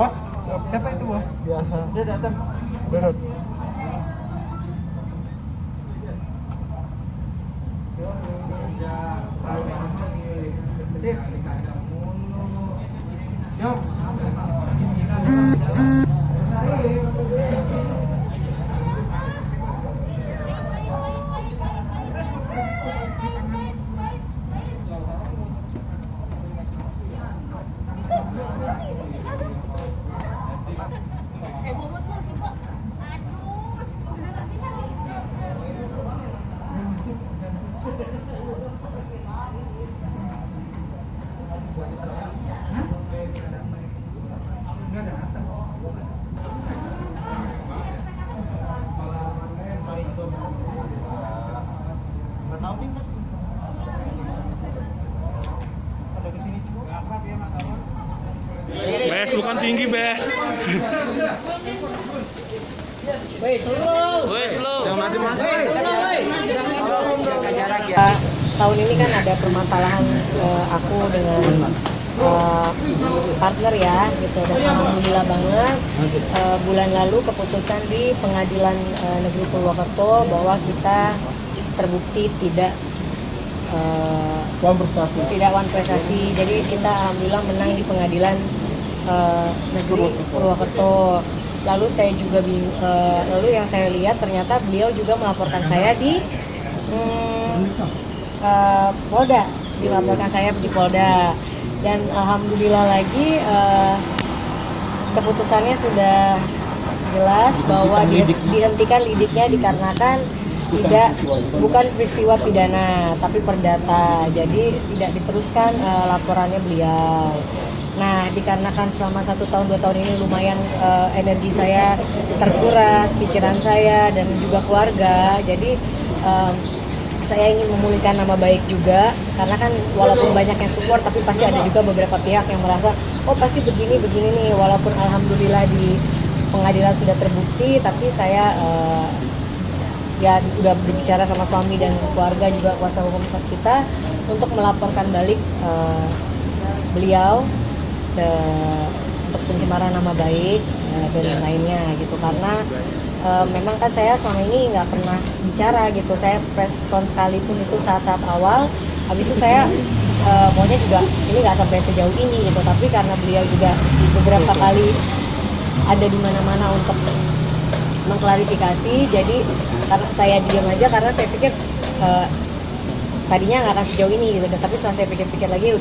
Bos, siapa itu bos? Biasa. Dia datang. Berat. Yo. Nggak tahu tingkat. Ada kesini sih bu. Bes, lu kan tinggi, Bes. Woi, slow. Jangan mati-mati. Jaga jarak ya. Tahun ini kan ada permasalahan aku dengan partner ya, gitu. Dan alhamdulillah banget bulan lalu keputusan di Pengadilan Negeri Purwokerto bahwa kita terbukti tidak Wan prestasi. prestasi. Jadi kita alhamdulillah menang di Pengadilan Negeri Purwokerto. Lalu saya juga lalu yang saya lihat ternyata beliau juga melaporkan saya di Polda, dilaporkan saya di Polda. Dan alhamdulillah lagi keputusannya sudah jelas bahwa dihentikan lidiknya dikarenakan bukan peristiwa pidana tapi perdata, jadi tidak diteruskan laporannya beliau. Nah, dikarenakan selama 1 tahun 2 tahun ini lumayan energi saya terkuras, pikiran saya dan juga keluarga, jadi saya ingin memulihkan nama baik juga, karena kan walaupun banyak yang support tapi pasti ada juga beberapa pihak yang merasa oh pasti begini nih, walaupun alhamdulillah di pengadilan sudah terbukti, tapi saya ya udah berbicara sama suami dan keluarga juga kuasa hukum kita untuk melaporkan balik beliau untuk pencemaran nama baik dan lainnya gitu, karena memang kan saya selama ini nggak pernah bicara gitu, saya press con sekalipun itu saat-saat awal, habis itu saya maunya juga ini nggak sampai sejauh ini gitu, tapi karena beliau juga beberapa kali ada di mana-mana untuk mengklarifikasi, jadi karena saya diam aja karena saya pikir tadinya nggak akan sejauh ini gitu, tapi setelah saya pikir-pikir lagi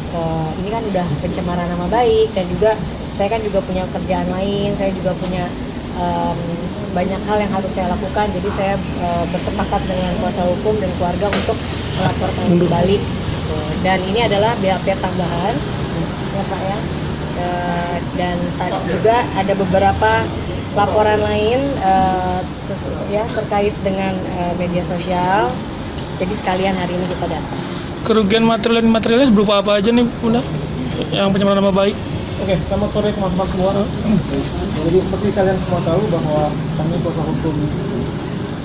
ini kan udah pencemaran nama baik, dan juga saya kan juga punya kerjaan lain, saya juga punya banyak hal yang harus saya lakukan, jadi saya bersepakat dengan kuasa hukum dan keluarga untuk melaporkan balik gitu. Dan ini adalah BAP tambahan ya Pak ya, dan juga ada beberapa laporan lain ya terkait dengan media sosial, jadi sekalian hari ini kita datang. Kerugian materialnya berupa apa aja nih, Bunda? Yang pencemaran nama baik? Oke, selamat sore teman-teman semua. Jadi seperti kalian semua tahu bahwa kami kuasa hukum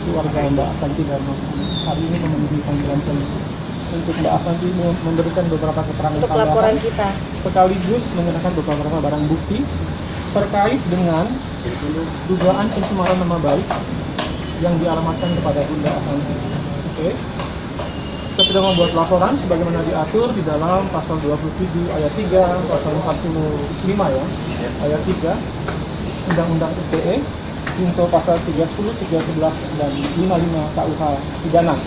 keluarga Mbak Asanti dan Mas hari ini memenuhi panggilan polisi untuk Mbak Asanti memberikan beberapa keterangan Untuk laporan kita, sekaligus menyerahkan beberapa barang bukti terkait dengan dugaan pencemaran nama baik yang dialamatkan kepada Bunda Asanti. Oke. Kita sudah membuat laporan sebagaimana diatur di dalam pasal 27 ayat 3, pasal 45 ya, ayat 3 Undang-Undang ITE, junto pasal 310, 311 dan 55 KUH pidana.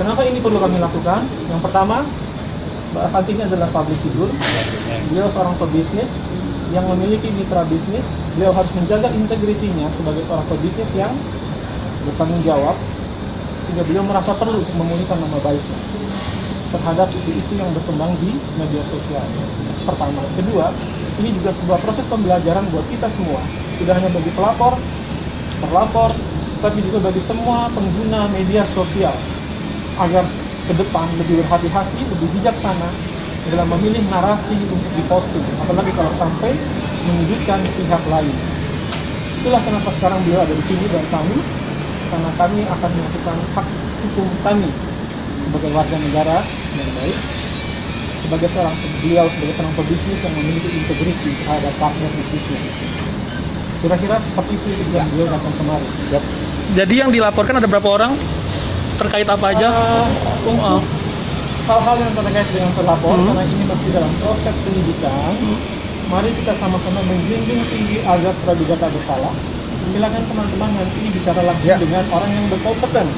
Kenapa ini perlu kami lakukan? Yang pertama, Mbak Asanti ini adalah public figure. Beliau seorang pebisnis yang memiliki mitra bisnis. Beliau harus menjaga integritinya sebagai seorang pebisnis yang bertanggung jawab, sehingga beliau merasa perlu memulihkan nama baiknya terhadap isu-isu yang berkembang di media sosial. Pertama. Kedua, ini juga sebuah proses pembelajaran buat kita semua, tidak hanya bagi pelapor, terlapor, tapi juga bagi semua pengguna media sosial, agar ke depan lebih berhati-hati, lebih bijaksana dalam memilih narasi untuk diposting, apalagi kalau sampai menyudutkan pihak lain. Itulah kenapa sekarang beliau ada di sini dan kami, karena kami akan melakukan hak hukum kami sebagai warga negara yang baik. sebagai beliau sebagai seorang pebisnis yang memiliki integriti terhadap partner bisnisnya. Kira-kira seperti itu yang beliau datang kemarin. Jadi yang dilaporkan ada berapa orang? Terkait apa aja? Hal-hal yang terkait dengan terlapor, karena ini masih dalam proses penyidikan. Mari kita sama-sama menjunjung tinggi azas praduga tak bersalah. Silakan teman-teman nanti bicara langsung dengan orang yang berkompeten,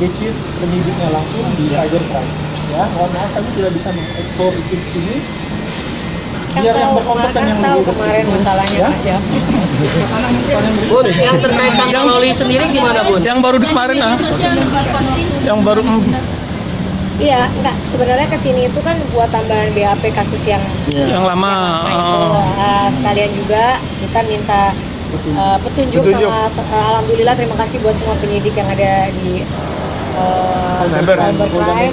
which is penyidiknya langsung di cybercrime. Ya, mohon maaf kami tidak bisa mengekspor itu di sini. Biar yang berkompeten yang tahu lebih kemarin masalahnya Mas ya. Bun, yang terkait tentang Loli sendiri gimana Bun? Yang baru di kemarin yang baru Iya, enggak. Sebenarnya kesini itu kan buat tambahan BAP kasus yang lama. itu. Sekalian juga kita minta petunjuk. Sama alhamdulillah terima kasih buat semua penyidik yang ada di cybercrime,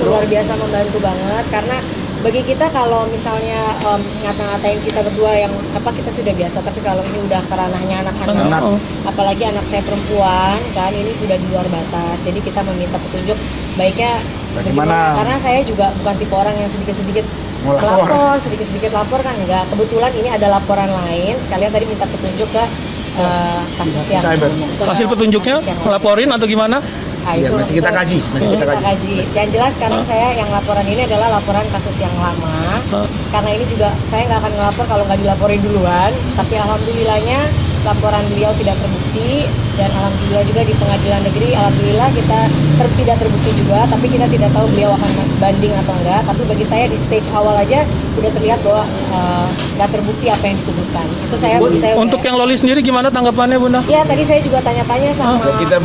luar biasa membantu banget karena bagi kita kalau misalnya ngata-ngatain kita berdua yang kita sudah biasa, tapi kalau ini udah ke ranahnya anak-anak, apalagi anak saya perempuan kan ini sudah di luar batas. Jadi kita meminta petunjuk baiknya bagaimana, karena saya juga bukan tipe orang yang sedikit-sedikit lapor kan enggak. Kebetulan ini ada laporan lain, sekalian tadi minta petunjuk ke kasus yang hasil petunjuknya laporin atau gimana? Iya, masih kita kaji. Yang jelas sekarang saya yang laporan ini adalah laporan kasus yang lama. Karena ini juga saya nggak akan ngelapor kalau nggak dilaporin duluan. Tapi alhamdulillahnya laporan beliau tidak terbukti dan alhamdulillah juga di pengadilan negeri alhamdulillah kita tidak terbukti juga. Tapi kita tidak tahu beliau akan banding atau enggak. Tapi bagi saya di stage awal aja udah terlihat bahwa nggak terbukti apa yang dituduhkan. Itu bagi saya. Untuk yang Loli sendiri gimana tanggapannya Bunda? Ya tadi saya juga tanya-tanya sama kita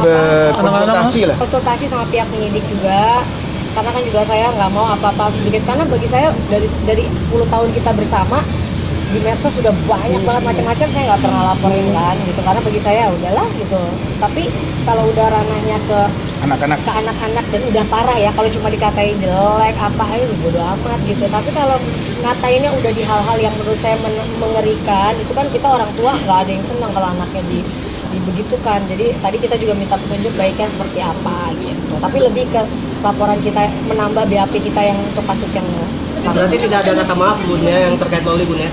konsultasi sama pihak penyidik juga, karena kan juga saya nggak mau apa-apa sedikit, karena bagi saya dari 10 tahun kita bersama di medsos sudah banyak banget macam-macam, saya nggak pernah laporin kan gitu, karena bagi saya udahlah gitu. Tapi kalau udah ranahnya ke anak-anak dan udah parah ya, kalau cuma dikatain jelek apa aja bodo amat gitu. Tapi kalau ngatainnya udah di hal-hal yang menurut saya mengerikan, itu kan kita orang tua nggak ada yang senang kalau anaknya dibegitukan. Jadi tadi kita juga minta petunjuk baiknya seperti apa gitu. Tapi lebih ke laporan kita menambah BAP kita yang untuk kasus yang Berarti tidak ada kata maaf Bun ya yang terkait Loli Bun ya?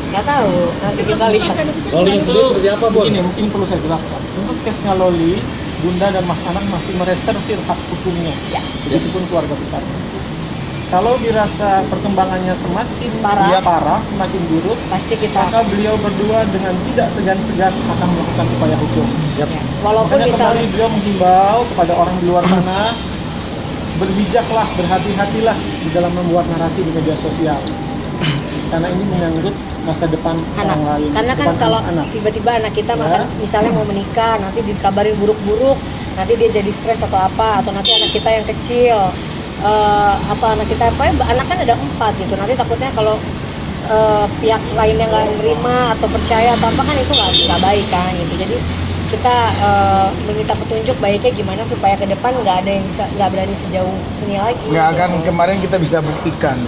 nggak tahu, nanti kita lihat. Loli sendiri seperti apa Bun? Ini mungkin perlu saya jelaskan. Untuk kesnya Loli, Bunda dan Mas Anang masih mereservir hak hukumnya. Ya. Begitupun keluarga besar. Kalau dirasa perkembangannya semakin parah, semakin buruk, Pasti kita maka beliau berdua dengan tidak segan-segan akan melakukan upaya hukum. ya. Walaupun Makanya misalnya kembali beliau menghimbau kepada orang di luar sana, berbijaklah, berhati-hatilah di dalam membuat narasi di media sosial. Karena ini menyangkut masa depan orang lain. Karena kan kalau tiba-tiba anak kita makan misalnya mau menikah, nanti dikabarin buruk-buruk, nanti dia jadi stres atau apa, atau nanti anak kita yang kecil, atau anak kita anak kan ada 4 gitu, nanti takutnya kalau pihak lainnya nggak nerima atau percaya atau apa kan itu nggak baik kan gitu. Jadi kita meminta petunjuk baiknya gimana supaya ke depan nggak ada yang nggak berani sejauh ini lagi. Nggak akan kemarin kita bisa buktikan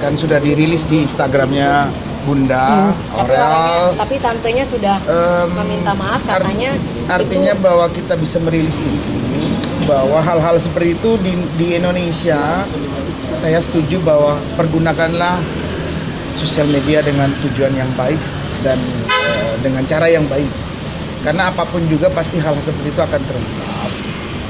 kan sudah dirilis di Instagramnya Bunda Aurel. Tapi tantenya sudah meminta maaf katanya. Artinya itu, bahwa kita bisa merilis ini, bahwa hal-hal seperti itu di Indonesia, saya setuju bahwa pergunakanlah sosial media dengan tujuan yang baik dan dengan cara yang baik. Karena apapun juga pasti hal seperti itu akan terungkap.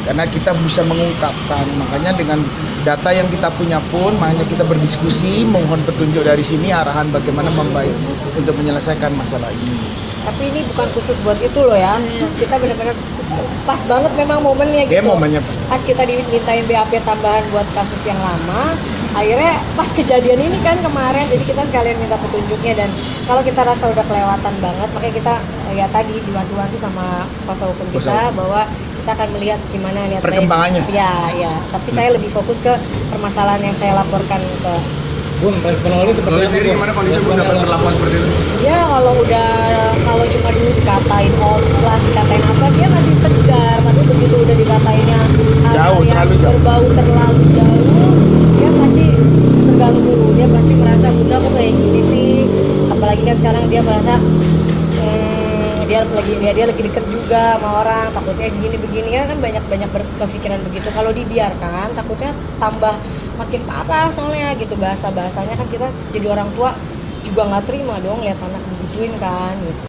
Karena kita bisa mengungkapkan, makanya dengan data yang kita punya pun, makanya kita berdiskusi, mohon petunjuk dari sini, arahan bagaimana membaik untuk menyelesaikan masalah ini. Tapi ini bukan khusus buat itu loh ya, kita benar-benar pas banget memang momennya gitu. Momennya. Pas kita dimintain BAP tambahan buat kasus yang lama, akhirnya pas kejadian ini kan kemarin, jadi kita sekalian minta petunjuknya. Dan kalau kita rasa udah kelewatan banget, makanya kita ya tadi dibantu-bantu sama kuasa hukum kita bahwa kita akan melihat gimana niat perkembangannya. Ya. Tapi saya lebih fokus ke permasalahan yang saya laporkan ke Bun, respon Loli seperti apa? Gimana kondisi Bunda berlakuan seperti itu? Ya kalau cuma dulu dikatain oplas, dikatain apa, dia masih tegar. Tapi begitu udah dikatainnya hal yang berbau terlalu jauh, dia pasti terganggu. Dia pasti merasa Bunda kok kayak gini sih. Apalagi kan sekarang dia merasa dia lagi deket juga sama orang, takutnya begini kan banyak berkepikiran begitu. Kalau dibiarkan takutnya tambah makin parah soalnya gitu, bahasanya kan kita jadi orang tua juga nggak terima dong lihat anak digituin kan gitu.